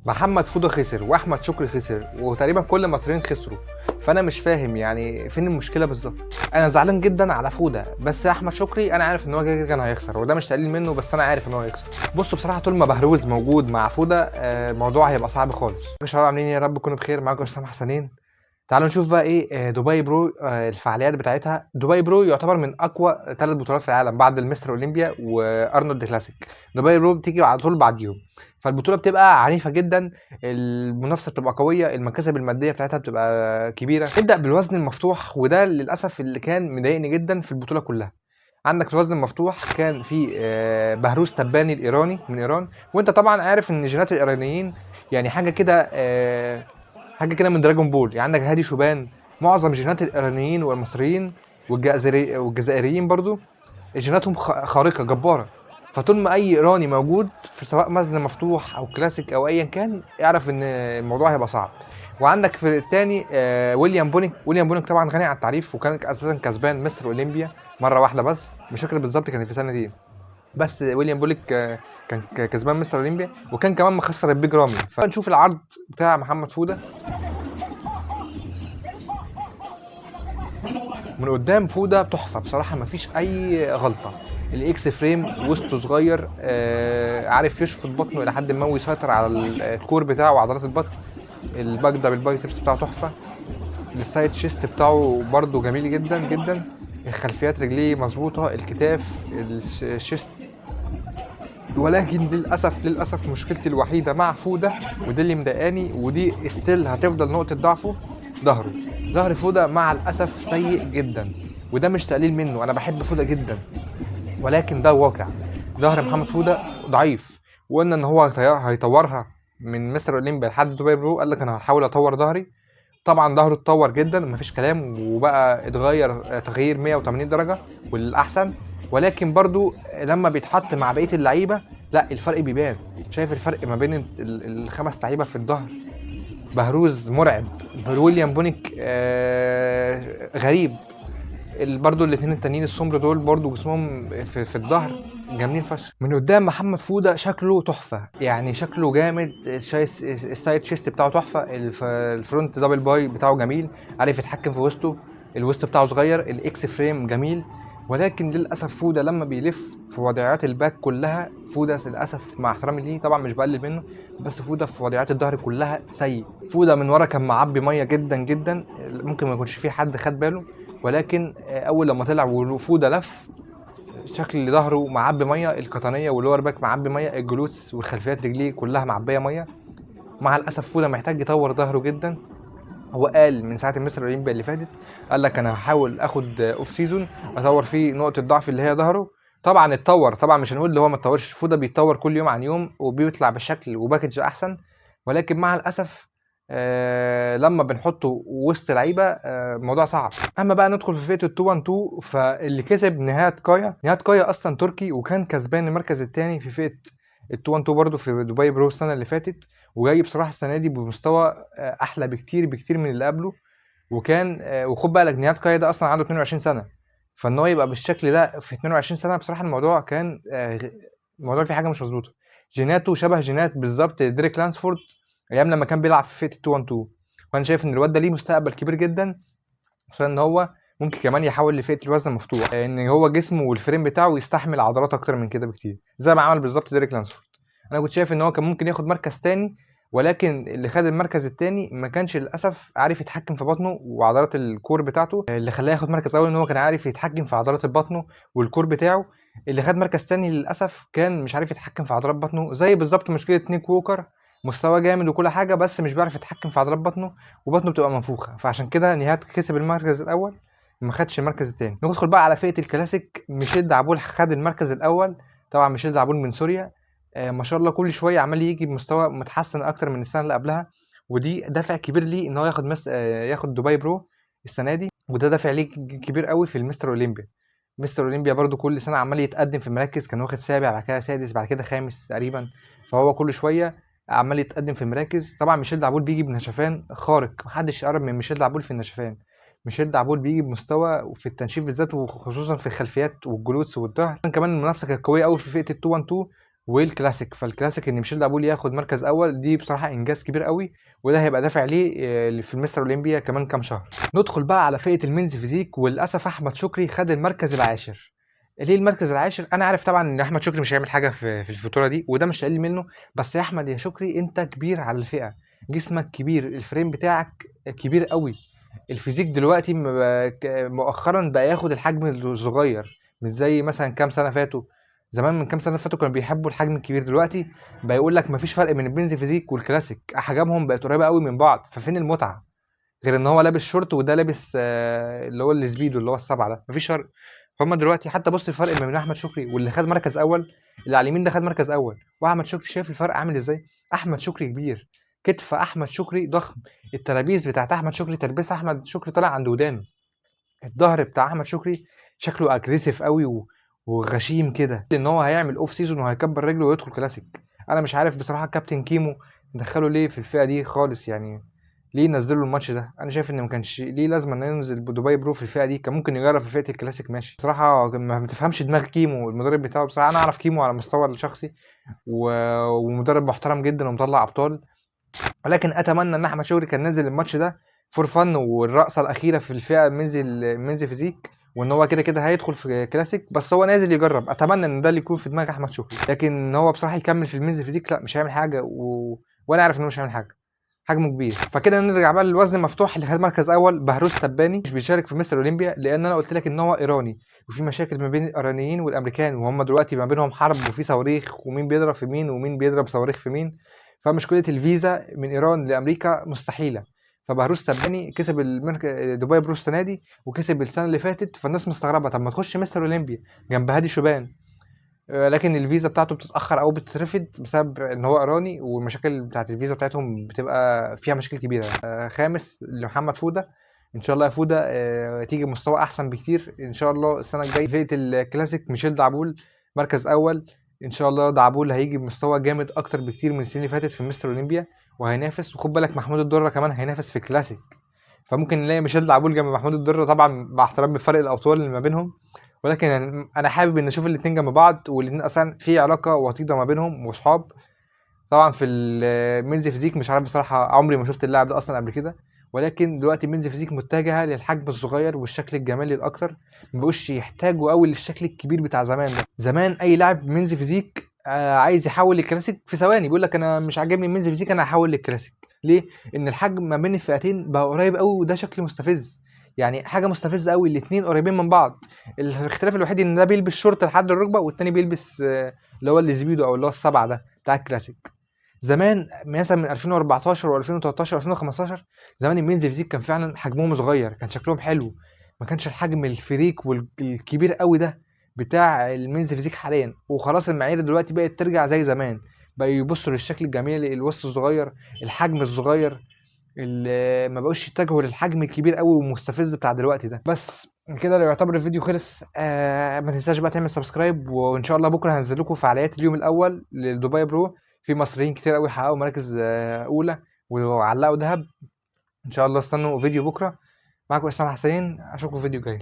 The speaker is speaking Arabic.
محمد فوده خسر واحمد شكري خسر وتقريبا كل المصريين خسروا. فانا مش فاهم يعني فين المشكله بالظبط. انا زعلان جدا على فوده، بس احمد شكري انا عارف ان هو كده كان هيخسر، وده مش تقليل منه، بس انا عارف ان هو هيخسر. بصوا بصراحه طول ما بهروز موجود مع فوده الموضوع هيبقى صعب خالص. يا شباب عاملين ايه؟ يا رب تكونوا بخير. معاكم اسامه حسنين. تعالوا نشوف بقى ايه دبي برو. الفعاليات بتاعتها. دبي برو يعتبر من اقوى 3 بطولات في العالم بعد المستر اولمبيا وارنولد كلاسيك. دبي برو بتيجي على طول بعديهم، فالبطوله بتبقى عنيفه جدا، المنافسه بتبقى قويه، المكاسب الماديه بتاعتها بتبقى كبيره. نبدا بالوزن المفتوح، وده للاسف اللي كان مضايقني جدا في البطوله كلها. عندك في الوزن المفتوح كان في بهروز تباني الايراني من ايران، وانت طبعا عارف ان جينات الايرانيين يعني حاجه كده من دراجون بول. يعني عندك هادي شوبان. معظم جينات الايرانيين والمصريين والجزائريين برضو جيناتهم خارقه جباره. فطول ما اي ايراني موجود في سواء وزن مفتوح او كلاسيك او ايا كان، اعرف ان الموضوع هيبقى صعب. وعندك في الثاني ويليام بونيك طبعا غني عن التعريف، وكان اساسا كسبان مستر اولمبيا مره واحده بس، مش فاكر بالظبط كانت في سنه دي. بس ويليام بوليك كان كسبان مستر اولمبيا، وكان كمان مخسر البيج رامي. فنشوف العرض بتاع محمد فوده. من قدام فوده تحفه بصراحه، مفيش اي غلطه. الاكس فريم وسطه صغير، عارف يشفط بطنه الى حد ما ويسيطر على الكور بتاعه وعضلات البطن. الباك ده بالبايسبس بتاعه تحفه. السايد شيست بتاعه برده جميل جدا جدا. خلفيات رجليه مظبوطه، الكتاف، الشيست. ولكن للاسف مشكلتي الوحيده مع فوده، ودي اللي مضايقاني، ودي ستيل هتفضل نقطه ضعفه. ظهره. ظهر فوده مع الاسف سيء جدا، وده مش تقليل منه، انا بحب فوده جدا، ولكن ده واقع. ظهر محمد فوده ضعيف، وقلنا ان هو هيطورها من مستر اولمبيا لحد دبي برو. قال لك انا هحاول اطور ظهري. طبعا ظهره اتطور جدا مفيش كلام، وبقى اتغير تغيير 180 درجه والاحسن. ولكن برضو لما بيتحط مع بقيه اللعيبه، لا الفرق بيبان. شايف الفرق ما بين الخمس لعيبه في الظهر؟ بهروز مرعب، ويليام بونيك غريب. برضو الاثنين التانيين السمر دول برضو جسمهم في الظهر جامدين فشخ. من قدام محمد فوده شكله تحفه، يعني شكله جامد. السايد شيست بتاعه تحفه، الفرونت دبل باي بتاعه جميل، عارف يتحكم في وسطه. الوسط بتاعه صغير، الاكس فريم جميل. ولكن للاسف فوده لما بيلف في وضعيات الباك كلها، فوده للاسف مع احترامي ليه طبعا مش بقلل منه، بس فوده في وضعيات الظهر كلها سيء. فوده من ورا كان معبي ميه جدا جدا، ممكن ما يكونش في حد خد باله. ولكن اول لما طلع وفوده لف، شكل ظهره معبي ميه، القطنيه واللور باك معبي ميه، الجلوتس وخلفيات رجليه كلها معبيه ميه. مع الاسف فوده محتاج يطور ظهره جدا. هو قال من ساعه المستر اولمبيا اللي فاتت، قال لك انا هحاول اخد اوف سيزون اطور فيه نقطه ضعف اللي هي ظهره. طبعا اتطور، طبعا مش هنقول اللي هو ما اتطورش، فوده بيتطور كل يوم عن يوم وبيطلع بشكل وباكج احسن. ولكن مع الاسف لما بنحطه وسط لعيبه الموضوع صعب. اما بقى ندخل في فئه ال 2 1 2، فاللي كسب نهاد كايا اصلا تركي، وكان كسبان المركز الثاني في فئه ال 2 1 2 برضه في دبي برو السنه اللي فاتت. وجاي بصراحه السنه دي بمستوى احلى بكتير من اللي قبله. وكان وخد بالك نهاد كايا ده اصلا عنده 22 سنه، فان هو يبقى بالشكل ده في 22 سنه بصراحه الموضوع كان الموضوع فيه حاجه مش مظبوطه. جيناته شبه جينات بالظبط ديريك لانسفورد ايام لما كان بيلعب في فئه 2 1 2. وانا شايف ان الواد ده ليه مستقبل كبير جدا، خصوصا ان هو ممكن كمان يحول لفئه الوزن المفتوح، ان هو جسمه والفريم بتاعه يستحمل عضلات اكتر من كده بكتير، زي ما عمل بالظبط ديريك لانسفورد. انا كنت شايف ان هو كان ممكن ياخد مركز تاني، ولكن اللي خد المركز التاني ما كانش للاسف عارف يتحكم في بطنه وعضلات الكور بتاعته. اللي خلاه ياخد مركز اول ان هو كان عارف يتحكم في عضلات البطن والكور بتاعه. اللي خد مركز تاني للاسف كان مش عارف يتحكم في عضلات بطنه، زي بالظبط مشكله نيك ووكر. مستوى جامد وكل حاجه، بس مش بيعرف يتحكم في عضلات بطنه، وبطنه بتبقى منفوخه. فعشان كده نهاد كسب المركز الاول، ما خدش المركز الثاني. ندخل بقى على فئه الكلاسيك. ميشيل دعبول خد المركز الاول. طبعا ميشيل دعبول من سوريا، ما شاء الله كل شويه عمال يجي بمستوى متحسن اكتر من السنه اللي قبلها، ودي دافع كبير ليه ان هو ياخد ياخد دبي برو السنه دي، وده دافع ليه كبير قوي في المستر اولمبيا. مستر اولمبيا برضو كل سنه عمال يتقدم في المراكز، كان واخد سابع بعد كده سادس بعد كده خامس تقريبا. فهو كل شويه عمال يتقدم في المراكز. طبعا ميشيل دعبول بيجي بنشفان خارق، محدش يقرب من ميشيل دعبول في النشفان. ميشيل دعبول بيجي بمستوى في التنشيف بالذات، وخصوصا في الخلفيات والجلوتس والظهر. كمان المنافسه كانت قويه قوي في فئه ال 2 1 2، والكلاسيك. فالكلاسيك ان ميشيل دعبول ياخد مركز اول دي بصراحه انجاز كبير قوي، وده هيبقى دافع ليه في المستر اولمبيا كمان كام شهر. ندخل بقى على فئه المينز فيزيك، وللاسف احمد شكري خد المركز العاشر. ليه المركز العاشر؟ انا عارف طبعا ان احمد شكري مش هيعمل حاجه في البطوله دي، وده مش تقليل منه، بس يا احمد يا شكري انت كبير على الفئه، جسمك كبير، الفريم بتاعك كبير قوي. الفيزيك دلوقتي مؤخرا بقى ياخد الحجم الصغير، مش زي مثلا كام سنه فاتوا. زمان من كام سنه فاتوا كانوا بيحبوا الحجم الكبير، دلوقتي بقى يقول لك مفيش فرق بين البنز فيزيك والكلاسيك، احجامهم بقت قريبه قوي من بعض، ففين المتعه؟ غير ان هو لابس شورت وده لابس اللي هو السبيدو اللي هو السبعه ده، مفيش فرق. فهم دلوقتي حتى بص الفرق ما بين احمد شكري واللي خد مركز اول، اللي على اليمين ده خد مركز اول، واحمد شكري شايف الفرق عامل ازاي؟ احمد شكري كبير، كتف احمد شكري ضخم، الترابيز بتاعت احمد شكري تربيس احمد شكري طالع عند ودانه، الظهر بتاع احمد شكري شكله اجريسيف قوي وغشيم كده، ان هو هيعمل اوف سيزون وهيكبر رجله ويدخل كلاسيك. انا مش عارف بصراحه كابتن كيمو دخله ليه في الفئه دي خالص يعني، ليه نزلوا الماتش ده؟ انا شايف ان ما كانش ليه لازمه انه ينزل دبي برو في الفئه دي، كان ممكن يجرب في فئه الكلاسيك ماشي. بصراحه ما بتفهمش دماغ كيمو المدرب بتاعه، بصراحه انا اعرف كيمو على المستوى الشخصي و... ومدرب محترم جدا ومطلع ابطال، ولكن اتمنى ان احمد شكري كان نزل الماتش ده فور فن، والرقصه الاخيره في الفئه المنزل فيزيك، وان هو كده كده هيدخل في كلاسيك، بس هو نازل يجرب. اتمنى ان ده اللي يكون في دماغ احمد شكري، لكن ان هو بصراحه يكمل في المنزل فيزيك لا، مش هيعمل حاجه وانا عارف انه مش هيعمل حاجه، حجمه كبير. فكده نرجع بقى للوزن المفتوح اللي خد مركز اول، بهروز تباني مش بيشارك في مستر اولمبيا، لان انا قلت لك ان هو ايراني، وفي مشاكل ما بين الايرانيين والامريكان، وهم دلوقتي ما بينهم حرب وفي صواريخ، ومين بيضرب في مين ومين بيضرب صواريخ في مين، فمشكله الفيزا من ايران لامريكا مستحيله. فبهروز تباني كسب دبي برو السنه دي، وكسب السنه اللي فاتت، فالناس مستغربه طب ما تخش مستر اولمبيا جنب هادي شوبان. لكن الفيزا بتاعته بتتاخر او بتترفض بسبب ان هو ايراني، والمشاكل بتاعت الفيزا بتاعتهم بتبقى فيها مشاكل كبيره. خامس لمحمد فوده، ان شاء الله يا فوده تيجي مستوى احسن بكتير ان شاء الله السنه الجايه. فئه الكلاسيك ميشيل دعبول مركز اول، ان شاء الله دعبول هيجي بمستوى جامد اكتر بكتير من السنين اللي فاتت في مستر اولمبيا، وهينافس. وخد بالك محمود الدره كمان هينافس في كلاسيك، فممكن نلاقي ميشيل دعبول جنب محمود الدره، طبعا مع احترام فرق الاوطال اللي ما بينهم، ولكن انا حابب ان اشوف الاتنين جنب بعض، والاتنين اصلا في علاقه وطيده ما بينهم وصحاب. طبعا في المينز فيزيك مش عارف بصراحه، عمري ما شفت اللاعب ده اصلا قبل كده، ولكن دلوقتي مينز فيزيك متجهه للحجم الصغير والشكل الجمالي الاكتر، ما بقوش يحتاجوا قوي للشكل الكبير بتاع زمان ده. زمان اي لاعب مينز فيزيك عايز يحول للكلاسيك في ثواني، بيقول لك انا مش عاجبني المينز فيزيك انا هحول للكلاسيك. ليه؟ ان الحجم ما بين الفئتين بقى قريب قوي، وده شكل مستفز، يعني حاجه مستفزه قوي، الاتنين قريبين من بعض، الاختلاف الوحيد ان ده بيلبس شورت لحد الركبه، والتاني بيلبس اللي هو الزبيدو او اللي هو السبعه ده بتاع الكلاسيك. زمان مثلا من 2014 و2013 و2015 زمان المينز فيزيك كان فعلا حجمهم صغير، كان شكلهم حلو، ما كانش الحجم الفريك والكبير قوي ده بتاع المينز فيزيك حاليا. وخلاص المعايير دلوقتي بقت ترجع زي زمان، بقى يبصوا للشكل الجميل، الوسط الصغير، الحجم الصغير، ما بقوش يتجهوا للحجم الكبير قوي والمستفز بتاع دلوقتي ده. بس كده لو يعتبر الفيديو خلص، ما تنساش بقى تعمل سبسكرايب، وان شاء الله بكره هنزل لكم فعاليات اليوم الاول للدبي برو، في مصريين كتير قوي حققوا مراكز اولى وعلقوا ذهب. ان شاء الله استنوا فيديو بكره. معاكم اسلام حسين، اشوفكم في فيديو جاي.